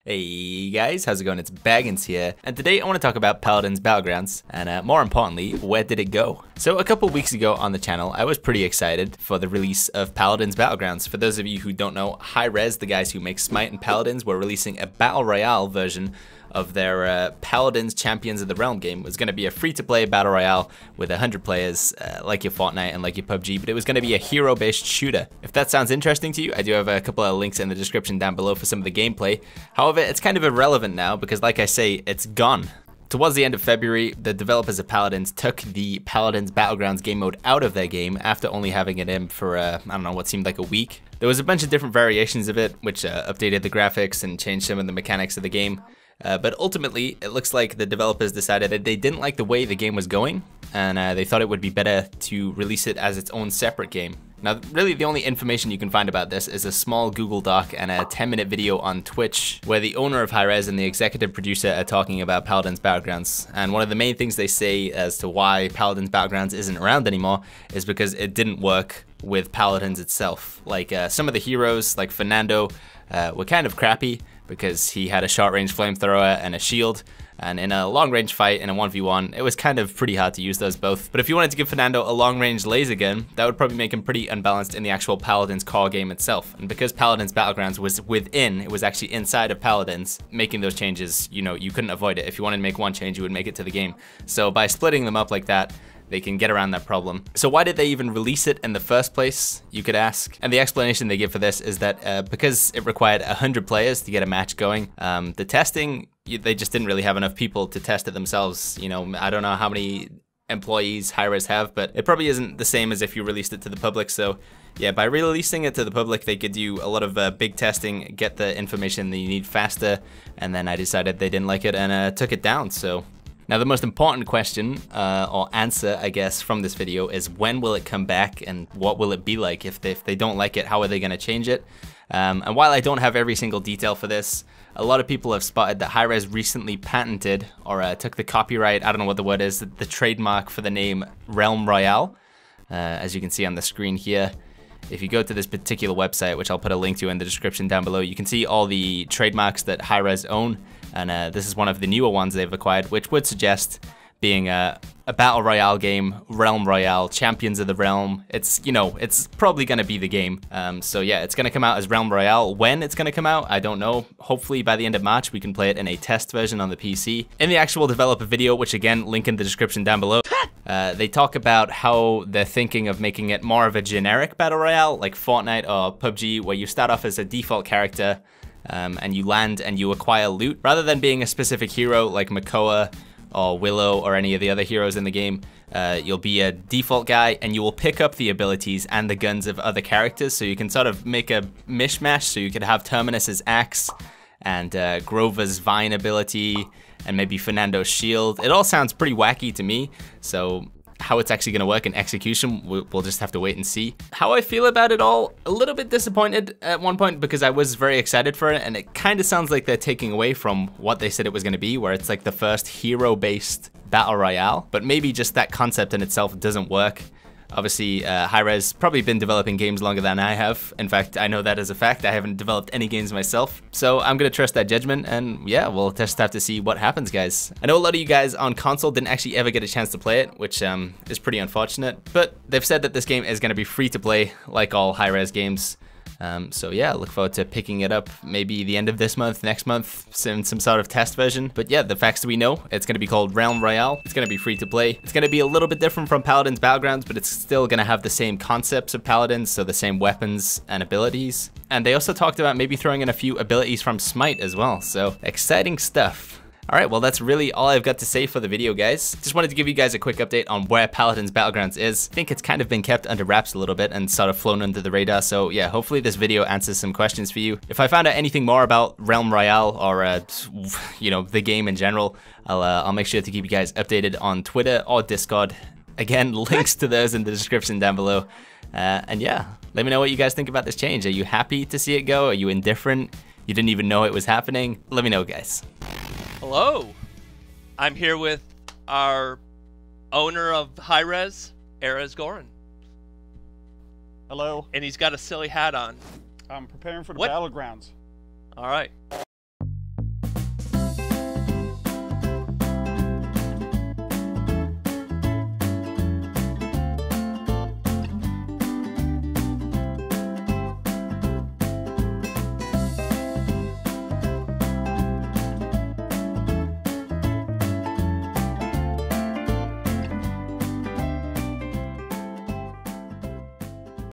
Hey guys, how's it going? It's Baggins here, and today I want to talk about Paladins Battlegrounds, and more importantly, where did it go? So a couple weeks ago on the channel, I was pretty excited for the release of Paladins Battlegrounds. For those of you who don't know, HiRez, the guys who make Smite and Paladins, were releasing a Battle Royale version of their Paladins Champions of the Realm game. It was going to be a free-to-play Battle Royale with 100 players, like your Fortnite and like your PUBG, but it was going to be a hero-based shooter. If that sounds interesting to you, I do have a couple of links in the description down below for some of the gameplay. However, it's kind of irrelevant now because, like I say, it's gone. Towards the end of February, the developers of Paladins took the Paladins Battlegrounds game mode out of their game after only having it in for, I don't know, what seemed like a week. There was a bunch of different variations of it, which updated the graphics and changed some of the mechanics of the game. But ultimately, it looks like the developers decided that they didn't like the way the game was going, and they thought it would be better to release it as its own separate game. Now, really the only information you can find about this is a small Google Doc and a 10-minute video on Twitch, where the owner of HiRez and the executive producer are talking about Paladins Battlegrounds. And one of the main things they say as to why Paladins Battlegrounds isn't around anymore is because it didn't work with Paladins itself. Like, some of the heroes, like Fernando, were kind of crappy, because he had a short-range flamethrower and a shield, and in a long-range fight in a 1v1, it was kind of pretty hard to use those both. But if you wanted to give Fernando a long-range laser gun, that would probably make him pretty unbalanced in the actual Paladins core game itself. And because Paladins Battlegrounds was within, it was actually inside of Paladins, making those changes, you know, you couldn't avoid it. If you wanted to make one change, you would make it to the game. So by splitting them up like that, they can get around that problem. So why did they even release it in the first place, you could ask? And the explanation they give for this is that because it required 100 players to get a match going, the testing, they just didn't really have enough people to test it themselves. You know, I don't know how many employees HiRez have, but it probably isn't the same as if you released it to the public. So yeah, by releasing it to the public, they could do a lot of big testing, get the information that you need faster, and then I decided they didn't like it and took it down. So now the most important question, or answer, I guess, from this video is when will it come back and what will it be like? If they don't like it, how are they going to change it? And while I don't have every single detail for this, a lot of people have spotted that HiRez recently patented, or took the copyright, I don't know what the word is, the trademark for the name Realm Royale. As you can see on the screen here, if you go to this particular website, which I'll put a link to in the description down below, you can see all the trademarks that HiRez own. And this is one of the newer ones they've acquired, which would suggest being a Battle Royale game, Realm Royale, Champions of the Realm. It's, you know, it's probably going to be the game. So yeah, it's going to come out as Realm Royale. When it's going to come out, I don't know. Hopefully by the end of March, we can play it in a test version on the PC. In the actual developer video, which again, link in the description down below, they talk about how they're thinking of making it more of a generic Battle Royale, like Fortnite or PUBG, where you start off as a default character, and you land and you acquire loot, rather than being a specific hero like Makoa or Willow or any of the other heroes in the game. You'll be a default guy and you will pick up the abilities and the guns of other characters, so you can sort of make a mishmash. So you could have Terminus's axe and Grover's vine ability and maybe Fernando's shield. It all sounds pretty wacky to me, so how it's actually going to work in execution, we'll just have to wait and see. How I feel about it all, a little bit disappointed at one point because I was very excited for it, and it kind of sounds like they're taking away from what they said it was going to be, where it's like the first hero-based Battle Royale, but maybe just that concept in itself doesn't work. Obviously, HiRez probably been developing games longer than I have. In fact, I know that as a fact. I haven't developed any games myself. So I'm going to trust that judgment, and yeah, we'll just have to see what happens, guys. I know a lot of you guys on console didn't actually ever get a chance to play it, which is pretty unfortunate, but they've said that this game is going to be free to play, like all HiRez games. So yeah, look forward to picking it up maybe the end of this month, next month, some sort of test version. But yeah, the facts we know, it's going to be called Realm Royale. It's going to be free to play. It's going to be a little bit different from Paladins Battlegrounds, but it's still going to have the same concepts of Paladins, so the same weapons and abilities. And they also talked about maybe throwing in a few abilities from Smite as well, so exciting stuff. Alright, well that's really all I've got to say for the video, guys. Just wanted to give you guys a quick update on where Paladins Battlegrounds is. I think it's kind of been kept under wraps a little bit and sort of flown under the radar, so yeah, hopefully this video answers some questions for you. If I found out anything more about Realm Royale or, you know, the game in general, I'll make sure to keep you guys updated on Twitter or Discord. Again, links to those in the description down below. And yeah, let me know what you guys think about this change. Are you happy to see it go? Are you indifferent? You didn't even know it was happening? Let me know, guys. Hello, I'm here with our owner of HiRez, HiRez Gorin. Hello. And he's got a silly hat on. I'm preparing for the What? Battlegrounds. All right.